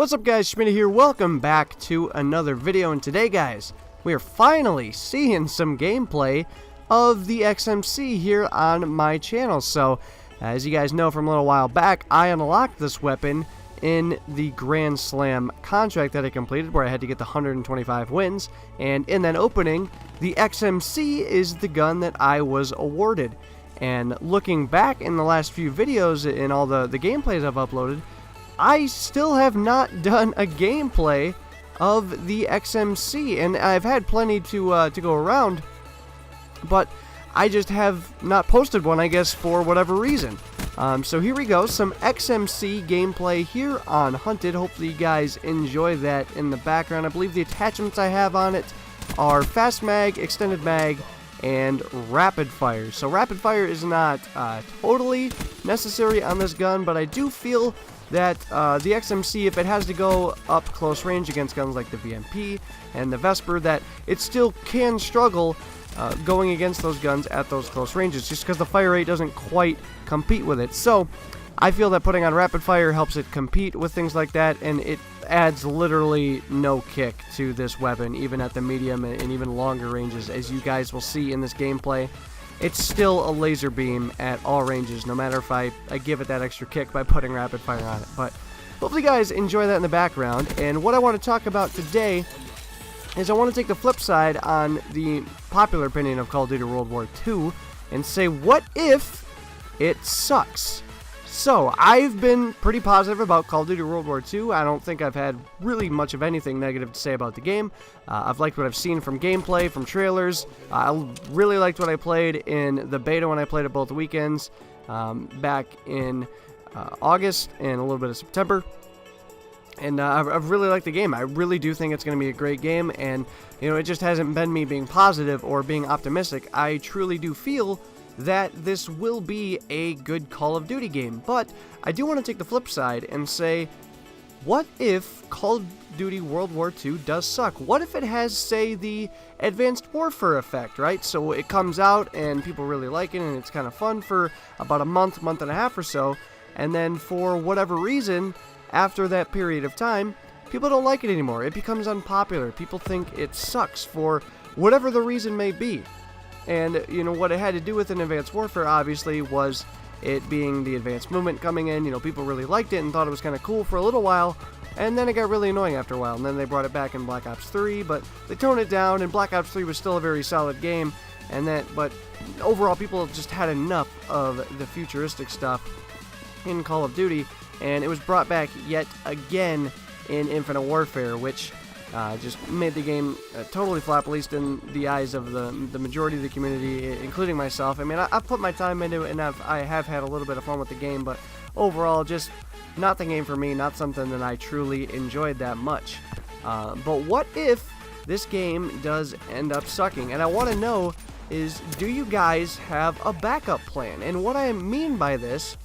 What's up guys, Schmitty here, welcome back to another video, and today guys, we are finally seeing some gameplay of the XMC here on my channel. So, as you guys know from a little while back, I unlocked this weapon in the Grand Slam contract that I completed, where I had to get the 125 wins, and in that opening, the XMC is the gun that I was awarded. And looking back in the last few videos and all the gameplays I've uploaded, I still have not done a gameplay of the XMC, and I've had plenty to go around, but I just have not posted one, I guess, for whatever reason. So here we go, some XMC gameplay here on Hunted. Hopefully you guys enjoy that in the background. I believe the attachments I have on it are fast mag, extended mag, and rapid fire. So rapid fire is not totally necessary on this gun, but I do feel that the XMC, if it has to go up close range against guns like the VMP and the Vesper, that it still can struggle going against those guns at those close ranges, just because the fire rate doesn't quite compete with it. So I feel that putting on rapid fire helps it compete with things like that, and it adds literally no kick to this weapon, even at the medium and even longer ranges, as you guys will see in this gameplay. It's still a laser beam at all ranges, no matter if I give it that extra kick by putting rapid fire on it. But hopefully you guys enjoy that in the background. And what I want to talk about today is I want to take the flip side on the popular opinion of Call of Duty World War II and say, what if it sucks? So, I've been pretty positive about Call of Duty World War II. I don't think I've had really much of anything negative to say about the game. I've liked what I've seen from gameplay, from trailers. I really liked what I played in the beta when I played it both weekends back in August and a little bit of September. And I've really liked the game. I really do think it's going to be a great game, and you know, it just hasn't been me being positive or being optimistic. I truly do feel that this will be a good Call of Duty game. But I do want to take the flip side and say, what if Call of Duty World War II does suck? What if it has, say, the Advanced Warfare effect, right? So it comes out and people really like it and it's kind of fun for about a month, month and a half or so, and then for whatever reason, after that period of time, people don't like it anymore. It becomes unpopular. People think it sucks for whatever the reason may be. And, you know, what it had to do with an Advanced Warfare, obviously, was it being the advanced movement coming in. You know, people really liked it and thought it was kind of cool for a little while, and then it got really annoying after a while, and then they brought it back in Black Ops 3, but they toned it down, and Black Ops 3 was still a very solid game, but overall, people just had enough of the futuristic stuff in Call of Duty, and it was brought back yet again in Infinite Warfare, which just made the game totally flop, at least in the eyes of the majority of the community, including myself. I mean, I've put my time into it, and I have had a little bit of fun with the game, but overall, just not the game for me, not something that I truly enjoyed that much. But what if this game does end up sucking? And I want to know is, do you guys have a backup plan? And what I mean by this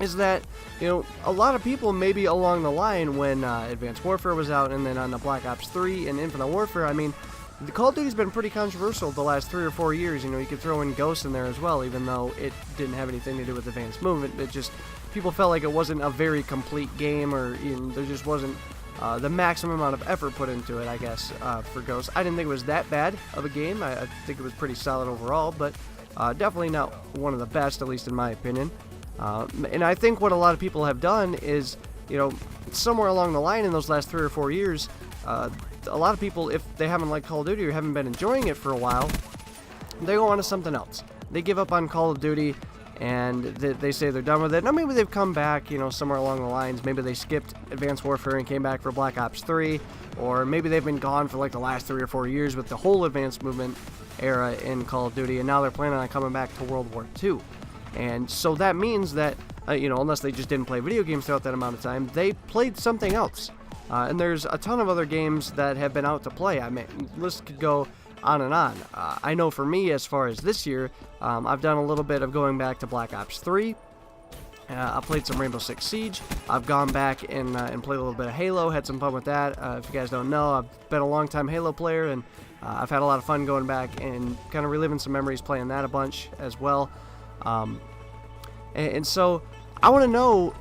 is that, you know, a lot of people maybe along the line when Advanced Warfare was out, and then on the Black Ops 3 and Infinite Warfare, I mean, the Call of Duty's been pretty controversial the last 3 or 4 years. You know, you could throw in Ghost in there as well, even though it didn't have anything to do with advanced movement. It just, people felt like it wasn't a very complete game, or you know, there just wasn't the maximum amount of effort put into it, I guess, for Ghost. I didn't think it was that bad of a game. I think it was pretty solid overall, but definitely not one of the best, at least in my opinion. And I think what a lot of people have done is, you know, somewhere along the line in those last 3 or 4 years, a lot of people, if they haven't liked Call of Duty or haven't been enjoying it for a while, they go on to something else. They give up on Call of Duty, and they say they're done with it. Now maybe they've come back, you know, somewhere along the lines. Maybe they skipped Advanced Warfare and came back for Black Ops 3, or maybe they've been gone for like the last 3 or 4 years with the whole advanced movement era in Call of Duty, and now they're planning on coming back to World War II. And so that means that, you know, unless they just didn't play video games throughout that amount of time, they played something else. And there's a ton of other games that have been out to play. I mean, the list could go on and on. I know for me, as far as this year, I've done a little bit of going back to Black Ops 3. I played some Rainbow Six Siege. I've gone back and played a little bit of Halo, had some fun with that. If you guys don't know, I've been a long-time Halo player, and I've had a lot of fun going back and kind of reliving some memories playing that a bunch as well. And so I want to know,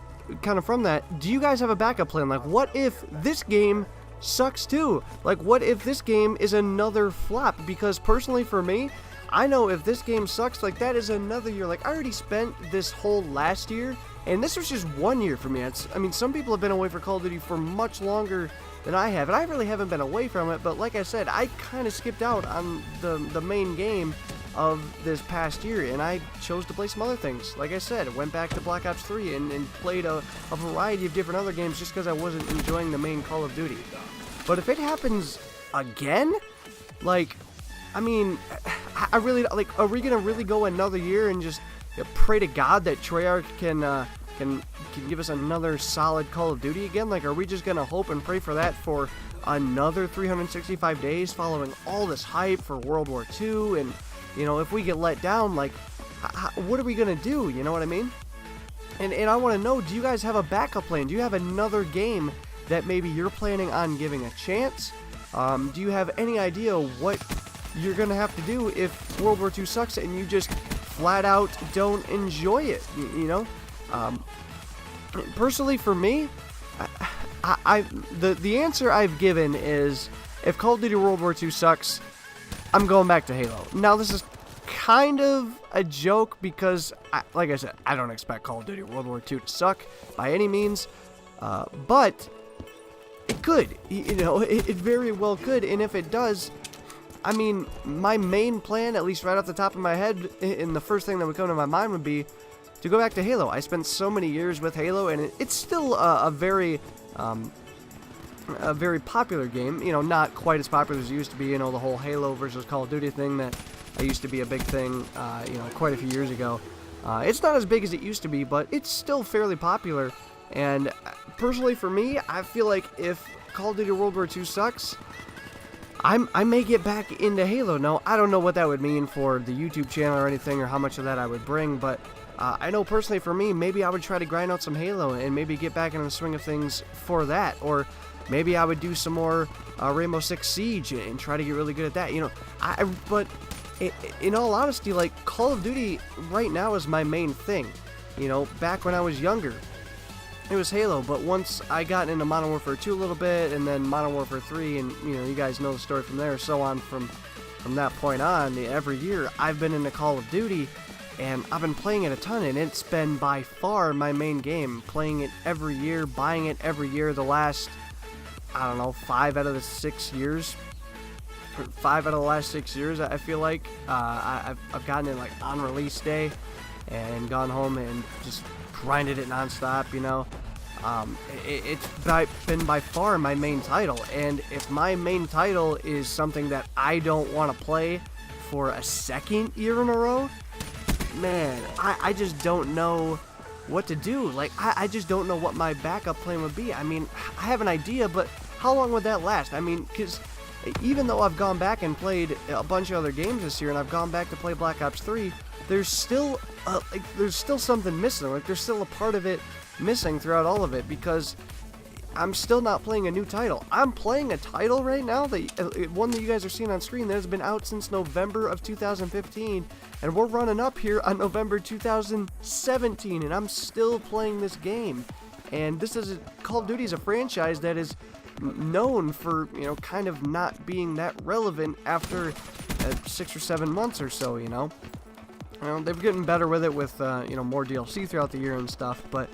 kind of from that, do you guys have a backup plan? Like, what if this game sucks too? Like, what if this game is another flop? Because personally for me, I know if this game sucks, like, that is another year. Like, I already spent this whole last year, and this was just 1 year for me. I mean, some people have been away for Call of Duty for much longer than I have, and I really haven't been away from it, but like I said, I kind of skipped out on the main game of this past year, and I chose to play some other things. Like I said, I went back to Black Ops 3 and played a variety of different other games just because I wasn't enjoying the main Call of Duty. But if it happens again, like, I mean, I really, like, are we gonna really go another year and just pray to God that Treyarch can give us another solid Call of Duty again? Like, are we just gonna hope and pray for that for another 365 days following all this hype for World War II? And, you know, if we get let down, like, what are we gonna do? You know what I mean? And I want to know, do you guys have a backup plan? Do you have another game that maybe you're planning on giving a chance? Do you have any idea what you're gonna have to do if World War II sucks and you just flat out don't enjoy it? You know, personally for me, the answer I've given is, if Call of Duty World War II sucks, I'm going back to Halo. Now, this is kind of a joke because, like I said, I don't expect Call of Duty World War II to suck by any means, but it could. You know, it very well could, and if it does, I mean, my main plan, at least right off the top of my head, and the first thing that would come to my mind would be to go back to Halo. I spent so many years with Halo, and it's still a very popular game. You know, not quite as popular as it used to be. You know, the whole Halo versus Call of Duty thing that used to be a big thing, you know, quite a few years ago. It's not as big as it used to be, but it's still fairly popular. And personally, for me, I feel like if Call of Duty World War II sucks, I may get back into Halo. Now, I don't know what that would mean for the YouTube channel or anything, or how much of that I would bring, but I know personally for me, maybe I would try to grind out some Halo and maybe get back in the swing of things for that. Or maybe I would do some more Rainbow Six Siege and try to get really good at that. You know, but in all honesty, like, Call of Duty right now is my main thing. You know, back when I was younger, it was Halo, but once I got into Modern Warfare 2 a little bit, and then Modern Warfare 3, and, you know, you guys know the story from there, so on from that point on, every year I've been into Call of Duty, and I've been playing it a ton, and it's been by far my main game, playing it every year, buying it every year, the last, I don't know, 5 out of the 6 years, 5 out of the last 6 years, I feel like. I've gotten it, like, on release day, and gone home and just grinded it nonstop, you know. It's been by far my main title, and if my main title is something that I don't want to play for a second year in a row, man, I just don't know what to do. Like, I just don't know what my backup plan would be. I mean, I have an idea, but how long would that last? I mean, because even though I've gone back and played a bunch of other games this year, and I've gone back to play Black Ops 3, there's still something missing. Like, there's still a part of it missing throughout all of it, because I'm still not playing a new title. I'm playing a title right now, one that you guys are seeing on screen, that has been out since November of 2015, and we're running up here on November 2017, and I'm still playing this game. And this is Call of Duty is a franchise that is known for, you know, kind of not being that relevant after 6 or 7 months or so, you know. They're getting better with it with, you know, more DLC throughout the year and stuff, but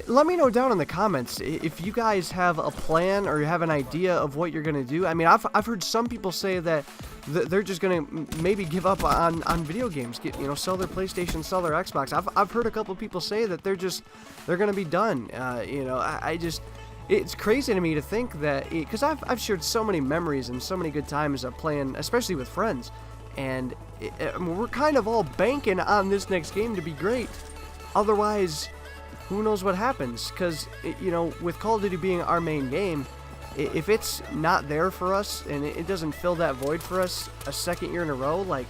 let me know down in the comments if you guys have a plan or you have an idea of what you're going to do. I mean, I've heard some people say that they're just going to maybe give up on video games, you know, sell their PlayStation, sell their Xbox. I've heard a couple people say that they're going to be done. You know, it's crazy to me to think that, because I've shared so many memories and so many good times of playing, especially with friends, and we're kind of all banking on this next game to be great. Otherwise, who knows what happens? Because, you know, with Call of Duty being our main game, if it's not there for us and it doesn't fill that void for us a second year in a row, like,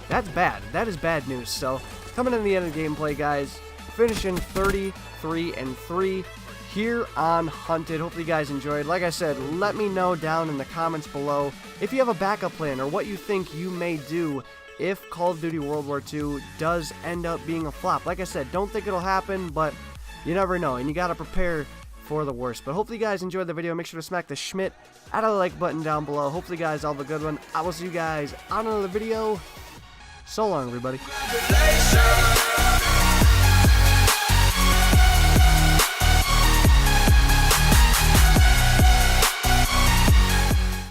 that's bad. That is bad news. So, coming in the end of the gameplay, guys, finishing 33-3 here on Hunted. Hopefully you guys enjoyed. Like I said, let me know down in the comments below if you have a backup plan or what you think you may do if Call of Duty World War II does end up being a flop. Like I said, don't think it'll happen, but you never know, and you gotta prepare for the worst. But hopefully you guys enjoyed the video. Make sure to smack the Schmidt out of the like button down below. Hopefully you guys all have a good one. I will see you guys on another video. So long, everybody.